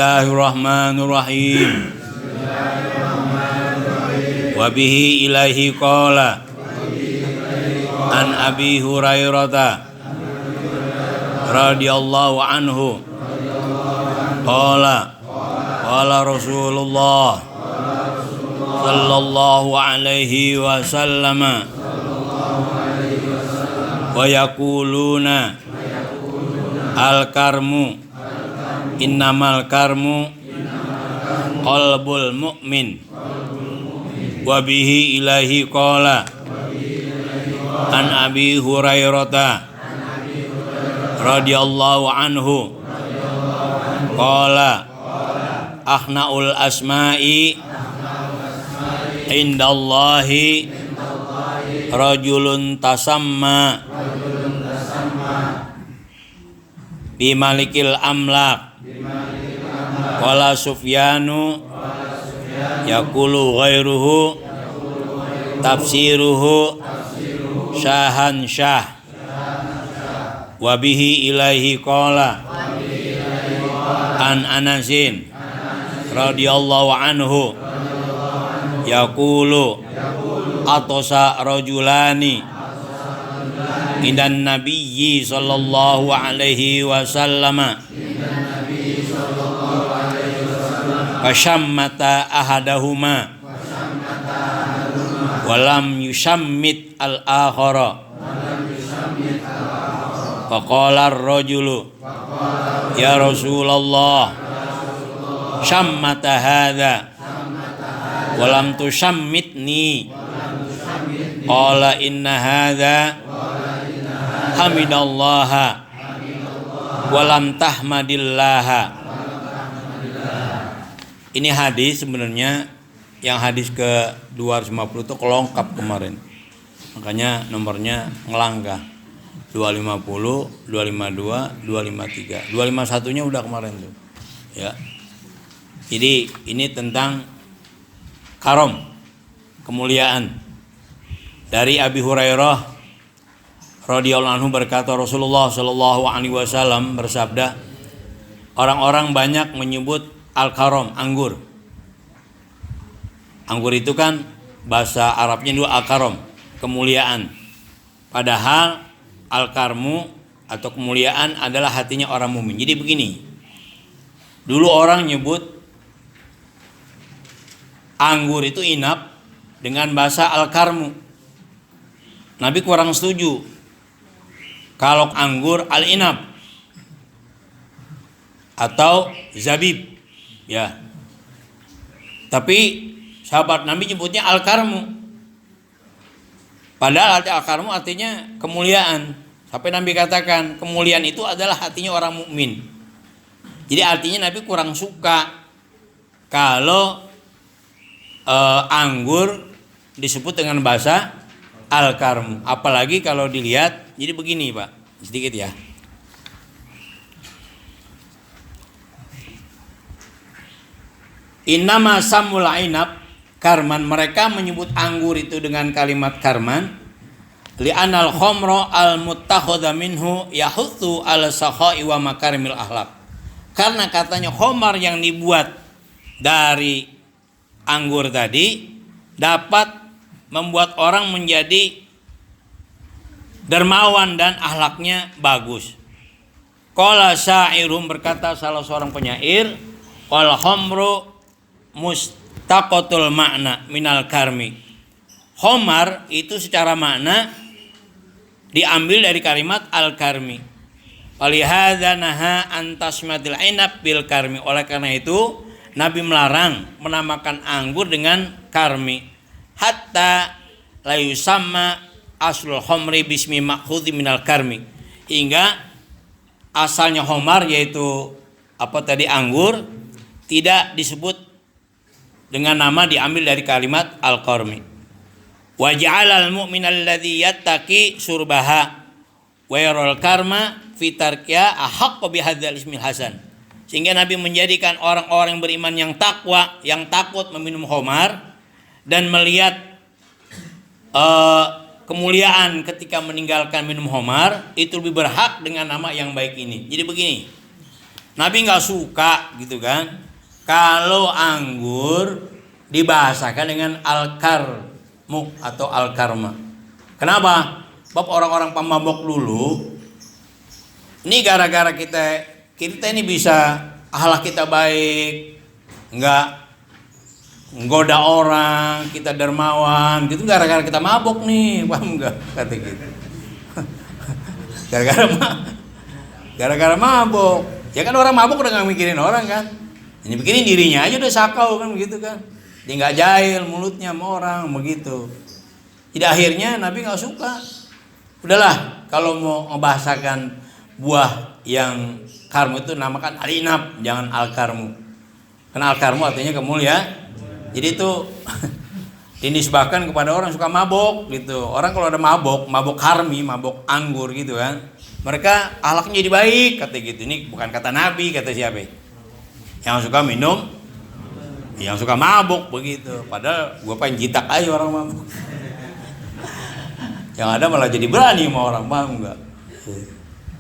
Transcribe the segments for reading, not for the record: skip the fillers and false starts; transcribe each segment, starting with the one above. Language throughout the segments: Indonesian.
Bismillahirrahmanirrahim. Wa bihi ilaihi qala an Abi Hurairah radhiyallahu anhu qala Rasulullah sallallahu alaihi wasallam wa yaquluna al-karmu innamal karmu qalbul mu'min wa bihi ilaihi qala an Abi Hurairah radhiyallahu anhu qala akhnaul asma'i indallahi rajulun tasamma bimalikil amlak qala Sufyanu yaqulu ghairuhu tafsiruhu syahan syah wa bihi ilaihi qala an Anasin radhiyallahu anhu yaqulu atasa rajulani indan nabiyyi sallallahu alaihi wasallam washammata ahadahuma walam yushammit al-akhara faqala ar-rajulu ya Rasulullah shammata hadha walam tushammitni qala inna hadha hamidallaha walam tahmadillaha. Ini hadis sebenarnya yang hadis ke 250 itu kelongkap kemarin. Makanya nomornya ngelangkah. 250, 252, 253. 251-nya udah kemarin tuh. Ya. Jadi ini tentang karom, kemuliaan. Dari Abi Hurairah radhiyallahu anhu berkata Rasulullah sallallahu alaihi wasallam bersabda, orang-orang banyak menyebut al-karom, anggur. Anggur itu kan bahasa Arabnya dulu al-karom, kemuliaan. Padahal al-karmu atau kemuliaan adalah hatinya orang mukmin. Jadi begini. Dulu orang nyebut anggur itu inap dengan bahasa al-karmu. Nabi kurang setuju. Kalau anggur al-inab atau zabib. Ya. Tapi sahabat Nabi nyebutnya al-karmu. Padahal al-karmu artinya kemuliaan. Sampai Nabi katakan kemuliaan itu adalah hatinya orang mukmin. Jadi artinya Nabi kurang suka kalau anggur disebut dengan bahasa al-karmu. Apalagi kalau dilihat, jadi begini Pak, sedikit ya. Innama samul ainab karman, mereka menyebut anggur itu dengan kalimat karman li'anal khomro al-muttakhadha minhu yahuthu al-sakha'i wa makarimil akhlaq. Karena katanya khomar yang dibuat dari anggur tadi dapat membuat orang menjadi dermawan dan akhlaknya bagus. Qala sya'irum, berkata salah seorang penyair, qala khamru mustaqatul makna minal karmi. Khomar itu secara makna diambil dari kalimat al-karmi. Walihadza naha an tasmatil ainab bil karmi. Oleh karena itu Nabi melarang menamakan anggur dengan karmi. Hatta la yusamma aslul khomri bismi makhudhi minal karmi. Hingga asalnya khomar yaitu anggur tidak disebut dengan nama diambil dari kalimat al-karmi. Wa ja'alal mu'minal ladzi yattaqi surbaha wa yaral karma fi tarkiya ahqqu bihadzal ismil hasan. Sehingga Nabi menjadikan orang-orang yang beriman yang takwa, yang takut meminum khamar dan melihat kemuliaan ketika meninggalkan minum khamar itu lebih berhak dengan nama yang baik ini. Jadi begini, Nabi nggak suka gitu kan kalau anggur dibahasakan dengan al-karmu atau al-karma. Kenapa? Bab orang-orang pemabok dulu ini gara-gara kita ini bisa akhlak kita baik, nggak nggoda orang, kita dermawan gitu gara-gara kita mabok nih, paham nggak? Kata gitu. Gara-gara mabok. Ya kan orang mabok udah nggak mikirin orang kan. Ini pikirin dirinya aja udah sakau kan begitu kan. Dia nggak jahil mulutnya sama orang begitu. Jadi akhirnya Nabi nggak suka. Udahlah kalau mau membahasakan buah yang karmu itu namakan al-inab, jangan al-karmu. Karena al-karmu artinya kemuliaan. Jadi itu dinisbahkan kepada orang suka mabok gitu. Orang kalau ada mabok karmi, mabok anggur gitu kan. Mereka akhlaknya jadi baik kata gitu. Ini bukan kata Nabi, kata siapa? Yang suka minum, yang suka mabok begitu. Padahal gue pengen jitak aja orang mabok. Yang ada malah jadi berani sama orang, paham enggak?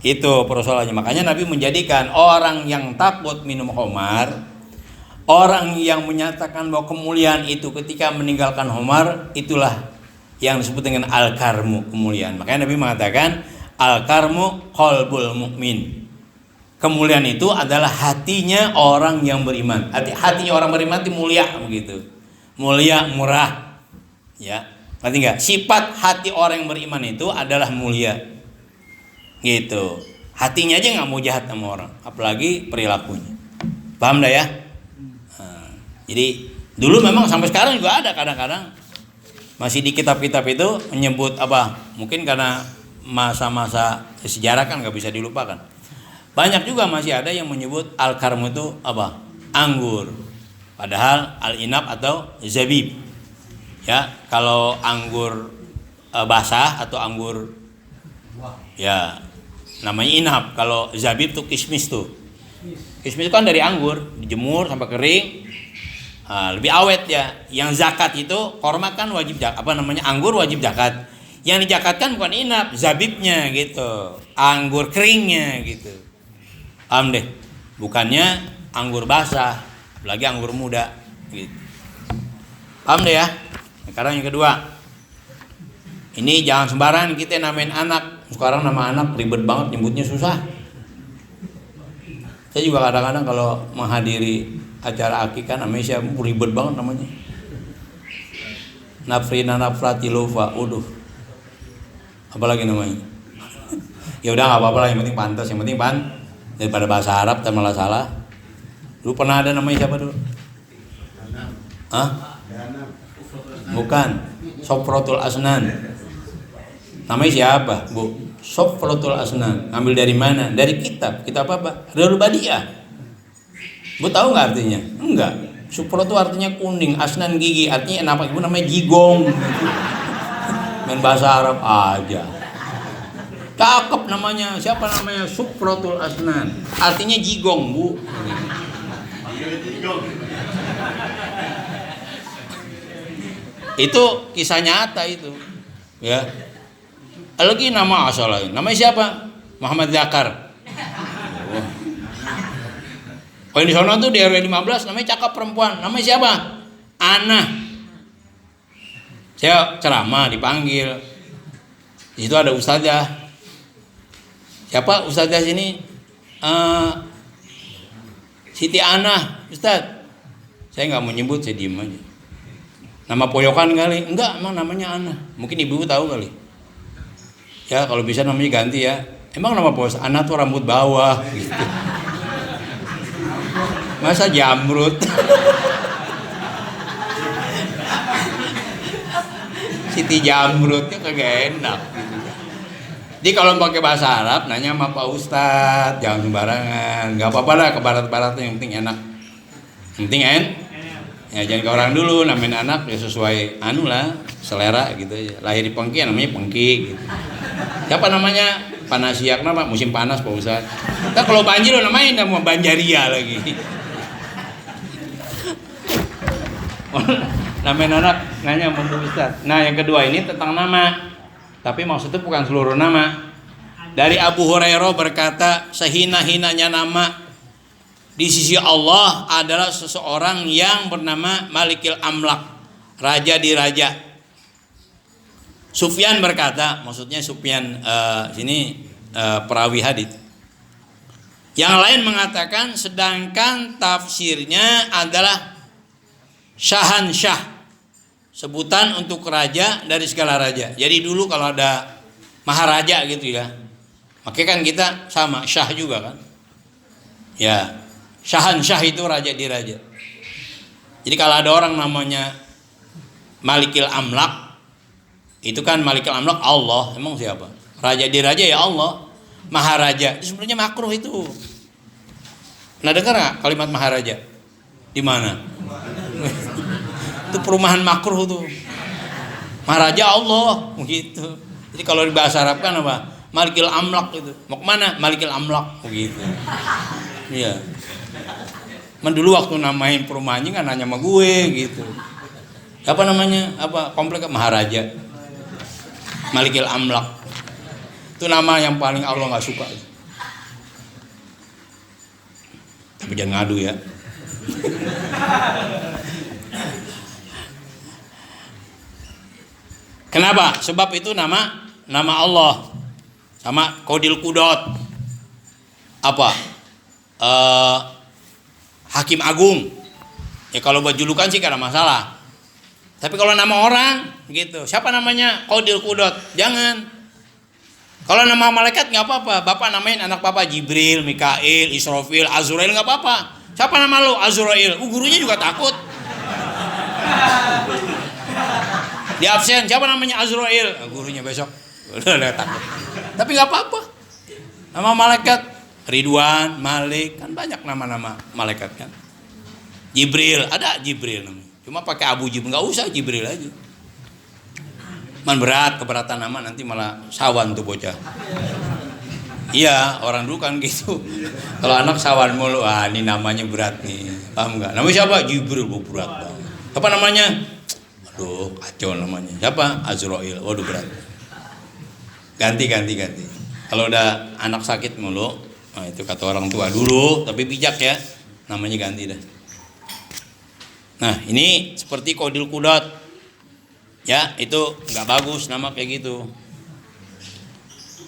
Itu persoalannya. Makanya Nabi menjadikan orang yang takut minum khamar, orang yang menyatakan bahwa kemuliaan itu ketika meninggalkan khamar, itulah yang disebut dengan al-karmu, kemuliaan. Makanya Nabi mengatakan al-karmu qalbul mukmin. Kemuliaan itu adalah hatinya orang yang beriman. Hatinya orang beriman itu mulia begitu. Mulia, murah. Ya. Ngerti enggak? Sifat hati orang yang beriman itu adalah mulia. Gitu. Hatinya aja enggak mau jahat sama orang, apalagi perilakunya. Paham dah ya? Nah, jadi dulu memang sampai sekarang juga ada kadang-kadang masih di kitab-kitab itu menyebut apa? Mungkin karena masa-masa sejarah kan enggak bisa dilupakan. Banyak juga masih ada yang menyebut al-karmu itu apa? Anggur. Padahal al-inab atau zabib. Ya, kalau anggur basah atau anggur ya namanya inab. Kalau zabib tuh kismis tuh. Kismis itu kan dari anggur, dijemur sampai kering. Lebih awet ya. Yang zakat itu korma kan wajib zakat, anggur wajib zakat. Yang dijakatkan bukan inab, zabibnya gitu. Anggur keringnya gitu. Paham deh. Bukannya anggur basah, apalagi anggur muda gitu. Paham deh ya? Sekarang yang kedua, ini jangan sembarangan kita namain anak. Sekarang nama anak ribet banget, nyebutnya susah. Saya juga kadang-kadang kalau menghadiri acara akikah namanya siapa, ribet banget namanya. Nafrina Nafratilova, uduh. Apalagi namanya? Ya udah nggak apa-apa lah, yang penting pantas, yang penting daripada bahasa Arab tak malah salah. Dulu pernah ada namanya siapa dulu? Hah? Bukan, Sofrotul Asnan. Namanya siapa, Bu? Sofrotul Asnan. Ambil dari mana? Dari kitab apa? Riyadul Badiah. Bu tahu nggak artinya? Enggak. Sofrotul artinya kuning, asnan gigi. Artinya apa? Ibu namanya jigong. Main bahasa Arab aja. Cakep namanya. Siapa namanya? Sofrotul Asnan. Artinya jigong, Bu. Itu kisah nyata itu, ya. Lagi nama asal lain. Namanya siapa? Muhammad Zakar. Oh di sana tuh di RW 15 namanya cakep perempuan. Namanya siapa? Ana. Saya ceramah dipanggil. Di situ ada ustazah. Siapa ustazah sini? Siti Ana, Ustaz. Saya nggak mau nyebut, saya diem aja. Nama poyokan kali? Enggak, emang namanya Ana. Mungkin ibu tahu kali. Ya kalau bisa namanya ganti ya. Emang nama bos Ana tuh rambut bawah gitu. Masa Jamrut? Siti Jamrutnya kagak enak gitu. Jadi kalau pakai bahasa Arab nanya sama Pak Ustadz, jangan sembarangan. Enggak apa-apa lah ke barat-baratnya, yang penting enak. Yang penting ya jangan ke orang dulu, namain anak ya sesuai selera gitu aja. Lahir di Pengki namanya Pengki gitu. Siapa namanya? Panasiak, nama musim panas Pak Ustadz. Ntar kalau banjir lo namain nama Banjaria lagi. Namain anak nanya sama Pak Ustadz. Nah yang kedua ini tentang nama. Tapi maksudnya bukan seluruh nama. Dari Abu Hurairah berkata, sehina-hinanya nama di sisi Allah adalah seseorang yang bernama Malikil Amlak, raja di raja. Sufyan berkata, maksudnya Sufyan sini perawi hadits. Yang lain mengatakan sedangkan tafsirnya adalah Syahansyah, sebutan untuk raja dari segala raja. Jadi dulu kalau ada maharaja gitu ya, makanya kan kita sama syah juga kan. Ya, Syahansyah itu raja di raja. Jadi kalau ada orang namanya Malikil Amlak, itu kan Malikil Amlak Allah, emang siapa? Raja di raja ya Allah. Maharaja itu sebenarnya makruh itu. Nah, dengar nggak kalimat maharaja? Di mana? Itu perumahan makruh tuh. Maharaja Allah begitu. Jadi kalau di bahasa Arab kan apa? Malikil Amlak itu. Mau kemana? Malikil Amlak begitu. Iya. Men dulu waktu namain perumahannya kan nanya sama gue gitu. Apa namanya? Apa komplek Maharaja? Malikil Amlak. Itu nama yang paling Allah nggak suka. Tapi jangan ngadu ya. Kenapa? Sebab itu nama Allah. Sama Qodil Qudot. Apa? Hakim Agung. Ya kalau buat julukan sih gak ada masalah. Tapi kalau nama orang gitu, siapa namanya? Qodil Qudot. Jangan. Kalau nama malaikat nggak apa-apa, bapak namain anak papa Jibril, Mikail, Israfil, Azrail nggak apa-apa. Siapa nama lo? Azrail. Gurunya juga takut. Di absen, siapa namanya? Azrail. Gurunya besok udah takut. Tapi nggak apa-apa. Nama malaikat Ridwan, Malik, kan banyak nama-nama malaikat kan. Jibril, ada Jibril namanya. Cuma pakai Abu Jibril, nggak usah Jibril aja. Man berat, keberatan nama nanti malah sawan tuh bocah. Iya, orang dulu kan gitu. Kalau anak sawan mulu, ini namanya berat nih. Paham nggak? Namanya siapa? Jibril, berat banget. Apa namanya? Aduh, kacau namanya. Siapa? Azrail. Waduh berat. Ganti. Kalau udah anak sakit mulu, nah itu kata orang tua dulu, tapi bijak ya. Namanya ganti dah. Nah, ini seperti Qodil Qudot. Ya, itu nggak bagus nama kayak gitu.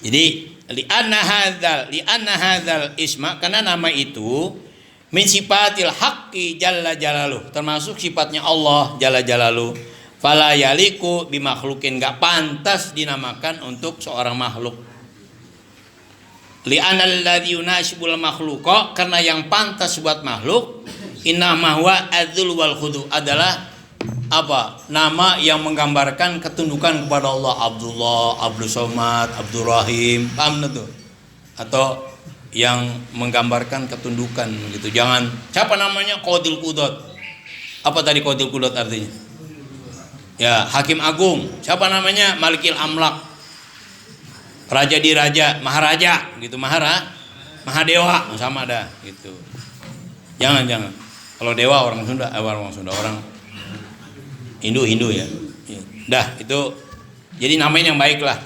Jadi li'anna hadzal isma, karena nama itu min sifatil haqqi jalla jalaluh, termasuk sifatnya Allah jalla jalaluh. Fala yaliku bi makhlukin, nggak pantas dinamakan untuk seorang makhluk. Li'anal ladzi yunasibul makhluqa, karena yang pantas buat makhluk inna mahwa adzul wal khudu, adalah apa? Nama yang menggambarkan ketundukan kepada Allah. Abdullah, Abdul Somad, Abdul Rahim, paham tuh? Atau yang menggambarkan ketundukan gitu. Jangan siapa namanya Qodil Qudot. Apa tadi Qodil Qudot artinya? Ya, Hakim Agung. Siapa namanya? Malikil Amlak. Raja di raja, Maharaja gitu, Mahadewa sama ada gitu. Jangan. Kalau dewa orang Sunda, orang Hindu ya. Dah itu jadi namain yang baik lah.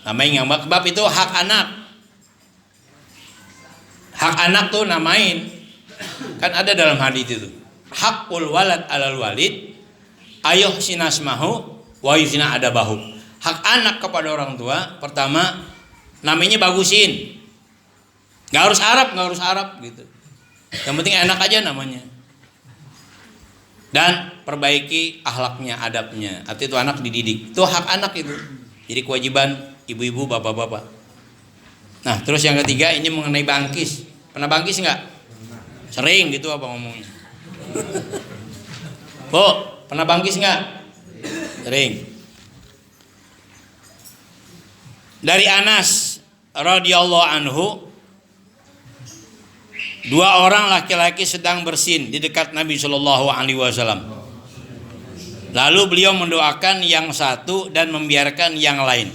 Namain yang baik. Sebab itu hak anak. Hak anak tuh namain. Kan ada dalam hadis itu. Hakul walad alal walid ayuh sinasmahu wa yusina adabahu. Hak anak kepada orang tua, pertama namanya bagusin. Gak harus Arab gitu. Yang penting enak aja namanya. Dan perbaiki akhlaknya, adabnya. Artinya itu anak dididik. Itu hak anak itu. Jadi kewajiban ibu-ibu, bapak-bapak. Nah, terus yang ketiga ini mengenai bangkis. Pernah bangkis nggak? Sering gitu apa ngomongnya? Bu, pernah bangkis nggak? Sering. Dari Anas radhiyallahu anhu, dua orang laki-laki sedang bersin di dekat Nabi Shallallahu Alaihi Wasallam. Lalu beliau mendoakan yang satu dan membiarkan yang lain.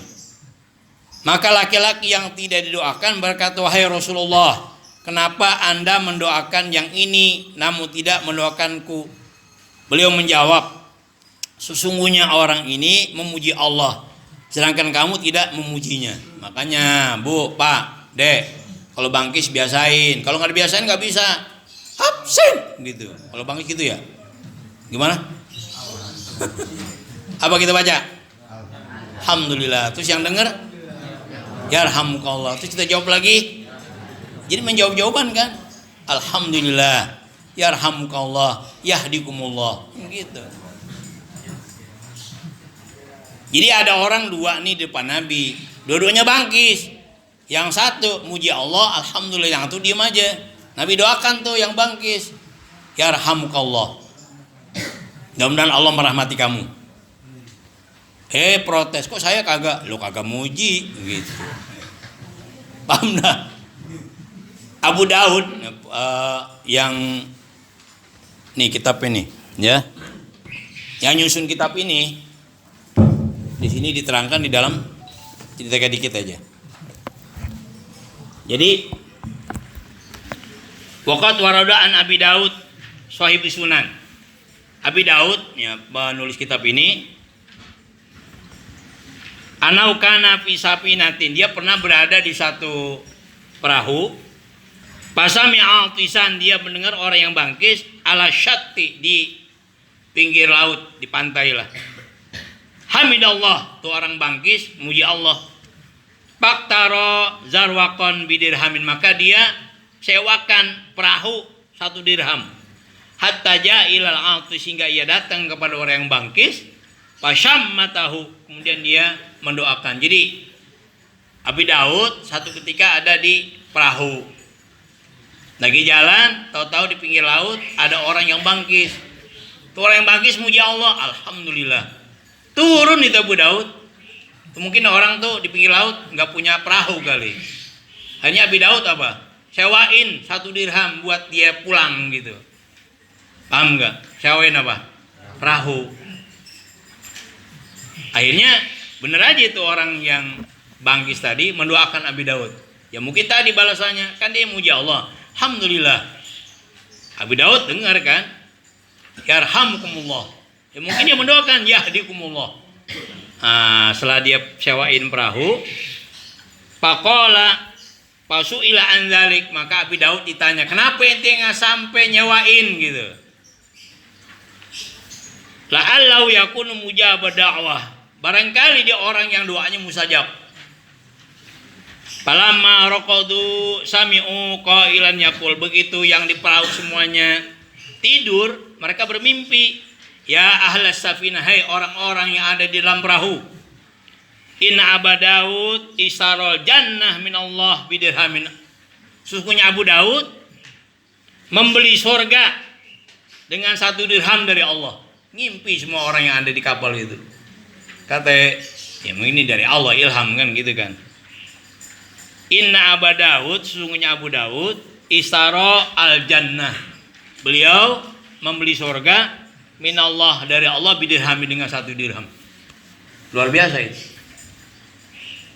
Maka laki-laki yang tidak didoakan berkata, wahai Rasulullah, kenapa Anda mendoakan yang ini namun tidak mendoakanku? Beliau menjawab, sesungguhnya orang ini memuji Allah, sedangkan kamu tidak memujinya. Makanya Bu, Pak, Dek, kalau bangkis biasain. Kalau nggak dibiasain nggak bisa. absen gitu. Kalau bangkis gitu ya. Gimana? Apa kita baca? Alhamdulillah. Terus yang dengar yarhamukallah. Terus kita jawab lagi. Jadi menjawab jawaban kan? Alhamdulillah. Yarhamukallah. Yahdikumullah. Gitu. Jadi ada orang dua nih di depan Nabi. Dua-duanya bangkis. Yang satu muji Allah, alhamdulillah. Yang satu diam aja. Nabi doakan tuh yang bangkis. Yarhamukallah. Mudah-mudahan Allah merahmati kamu. Protes, kok saya kagak? Lo kagak muji gitu. Paham dah? Abu Daud yang nih kitab ini ya. Yang nyusun kitab ini di sini diterangkan di dalam cerita dikit aja. Jadi waqat warada an Abi Daud sahib sunan. Abi Daud ya penulis kitab ini anau kana fi sapinatin, dia pernah berada di satu perahu. Pasami altisan, dia mendengar orang yang bangkis ala syatti, di pinggir laut, di pantai lah. Hamidallah, tuh orang bangkis muji Allah. Paktaro zarwakon bidirhamin, maka dia sewakan perahu 1 dirham. Hatta ja'ilal alti, sehingga ia datang kepada orang yang bangkis. Pasyammatahu, kemudian dia mendoakan. Jadi Abi Daud satu ketika ada di perahu, lagi jalan, tahu-tahu di pinggir laut ada orang yang bangkis. Tuh orang yang bangkis muji Allah, alhamdulillah. Turun itu Abu Daud. Mungkin orang tuh di pinggir laut nggak punya perahu kali. Hanya Abi Daud apa? Sewain 1 dirham buat dia pulang gitu. Paham nggak? Sewain apa? Perahu. Akhirnya bener aja itu orang yang bangkis tadi mendoakan Abi Daud. Ya mungkin tadi balasannya kan dia muji Allah. Alhamdulillah. Abi Daud dengar kan? Yarhamukumullah. Ya mungkin dia mendoakan yahdikumullah. Setelah dia sewain perahu, faqala fasu'ila an dzalik, maka Abi Daud ditanya, "Kenapa ente enggak sampai nyewain gitu?" La'allahu yakunu mujabah da'wah. Barangkali dia orang yang doanya mustajab. Falamma raqadu sami'u qailan yaqul, begitu yang di perahu semuanya tidur, mereka bermimpi, ya ahlas safinah, hai orang-orang yang ada di dalam perahu, inna Abu Daud isarol jannah minallah bidirhamin, sesungguhnya Abu Daud membeli surga dengan 1 dirham dari Allah. Ngimpi semua orang yang ada di kapal itu. Kata ya ini dari Allah, ilham kan gitu kan. Inna Abu Daud, sesungguhnya Abu Daud istaro al jannah, beliau membeli surga minallah dari Allah bidirhami, dengan 1 dirham. Luar biasa itu.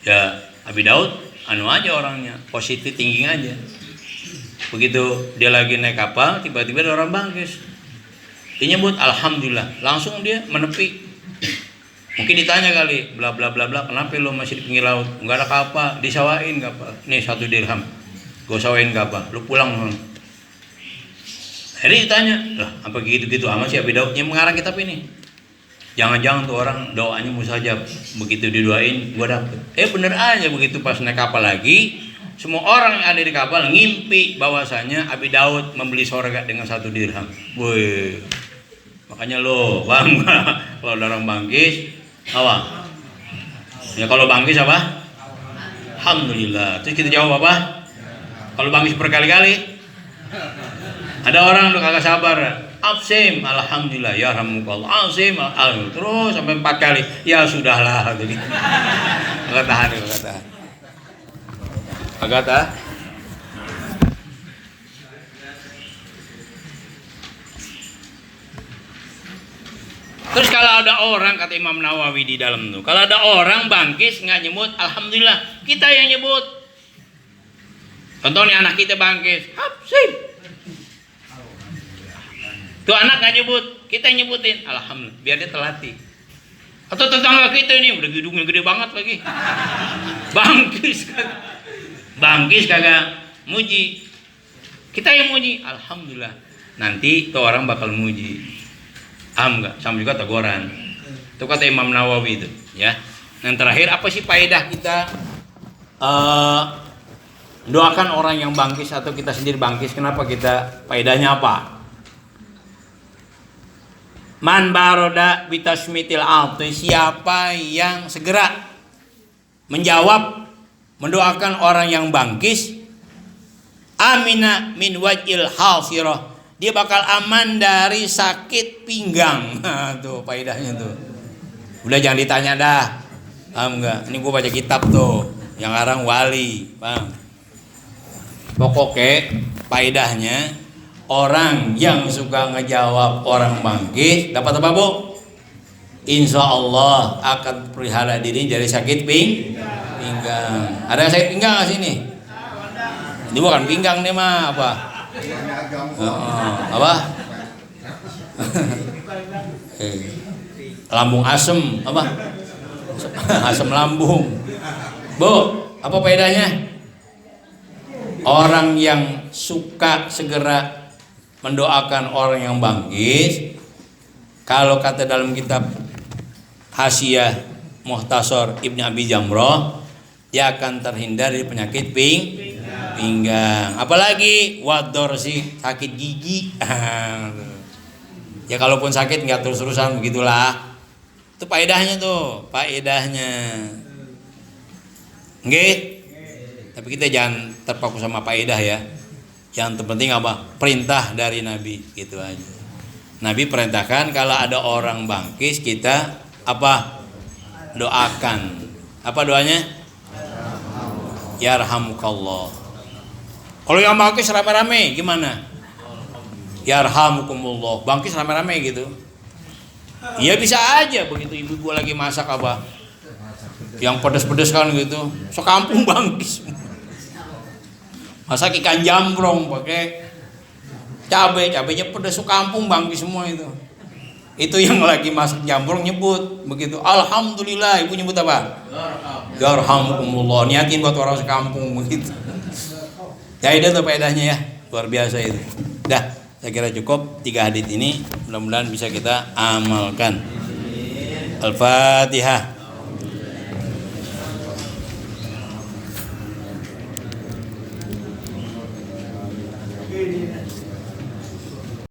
Ya Abi Daud anu aja orangnya, positif thinking aja. Begitu dia lagi naik kapal, tiba-tiba ada orang bangkis, dia nyebut alhamdulillah, langsung dia menepi. Mungkin ditanya kali, bla bla bla bla, kenapa lo masih di pinggir laut? Enggak ada kapal, disawain kapal. Nih 1 dirham, gue sawain kapal, lo pulang. Jadi ditanya, lah apa gitu-gitu amat sih Abi Daud yang mengarang kitab ini? Jangan-jangan tuh orang doanya mustajab, begitu didoain gue dapet. Bener aja, begitu pas naik kapal lagi, semua orang yang ada di kapal ngimpi bahwasanya Abi Daud membeli surga dengan 1 dirham. Woi, makanya lo bang, kalau orang bangkis apa? Ya kalau bangkis apa? Alhamdulillah. Terus kita jawab apa? Kalau bangkis berkali-kali, ada orang udah kagak sabar, absim, alhamdulillah, ya rahmukallah, absim, alhamdulillah, terus sampai 4 kali, ya sudahlah, jadi agak tahan. Terus kalau ada orang, kata Imam Nawawi di dalam itu, kalau ada orang bangkis nggak nyebut alhamdulillah, kita yang nyebut. Contohnya anak kita bangkis, absim. Tuh anak nggak nyebut, kita yang nyebutin, alhamdulillah, biar dia terlatih. Atau tetangga kita ini udah hidungnya gede banget lagi, bangkis kagak muji. Kita yang muji, alhamdulillah. Nanti tuh orang bakal muji. Paham nggak? Sama juga teguran. Itu kata Imam Nawawi itu, ya. Yang terakhir apa sih faedah kita doakan orang yang bangkis atau kita sendiri bangkis? Kenapa kita? Faedahnya apa? Man baroda bitasmitil alti, siapa yang segera menjawab mendoakan orang yang bangkis, amina min wajil hasirah, dia bakal aman dari sakit pinggang. Nah, tuh faedahnya tuh. Udah jangan ditanya dah. Paham enggak? Ini gua baca kitab tuh yang ngarang Wali, paham? Pokoknya faedahnya orang yang suka ngejawab orang bangkit dapat apa, Bu? Insya Allah akan pelihara diri dari sakit pinggang. Ada yang sakit pinggang nggak sini? Ini bukan pinggang nih mah apa? Apa? Lambung asem apa? Asam lambung. Bu, apa faedahnya? Orang yang suka segera mendoakan orang yang bangkit, kalau kata dalam kitab Hasyiah Muhtasar Ibnu Abi Jamrah, dia akan terhindar dari penyakit pinggang. Apalagi wadorsi, sakit gigi. Ya kalaupun sakit nggak terus-terusan begitulah. Itu faedahnya tuh, faedahnya. Nggih. Tapi kita jangan terpaku sama faedah ya. Yang terpenting apa? Perintah dari Nabi, gitu aja. Nabi perintahkan kalau ada orang bangkis kita apa? Doakan. Apa doanya? Yarhamukallah. Kalau yang bangkis rame-rame gimana? Yarhamukumullah. Bangkis rame-rame gitu. Ya bisa aja begitu ibu-ibu lagi masak apa? Yang pedes-pedes kan gitu. Sekampung bangkis. Masak ikan jambrong pakai cabenya pedes, sekampung bangkis semua itu. Itu yang lagi masak jambrong nyebut begitu. Alhamdulillah, ibu nyebut apa? Yarhamukumullah. Niatin buat orang sekampung begitu. Ya itu tuh faedahnya ya, luar biasa itu. Dah, saya kira cukup 3 hadits ini, mudah-mudahan bisa kita amalkan. Al-Fatihah.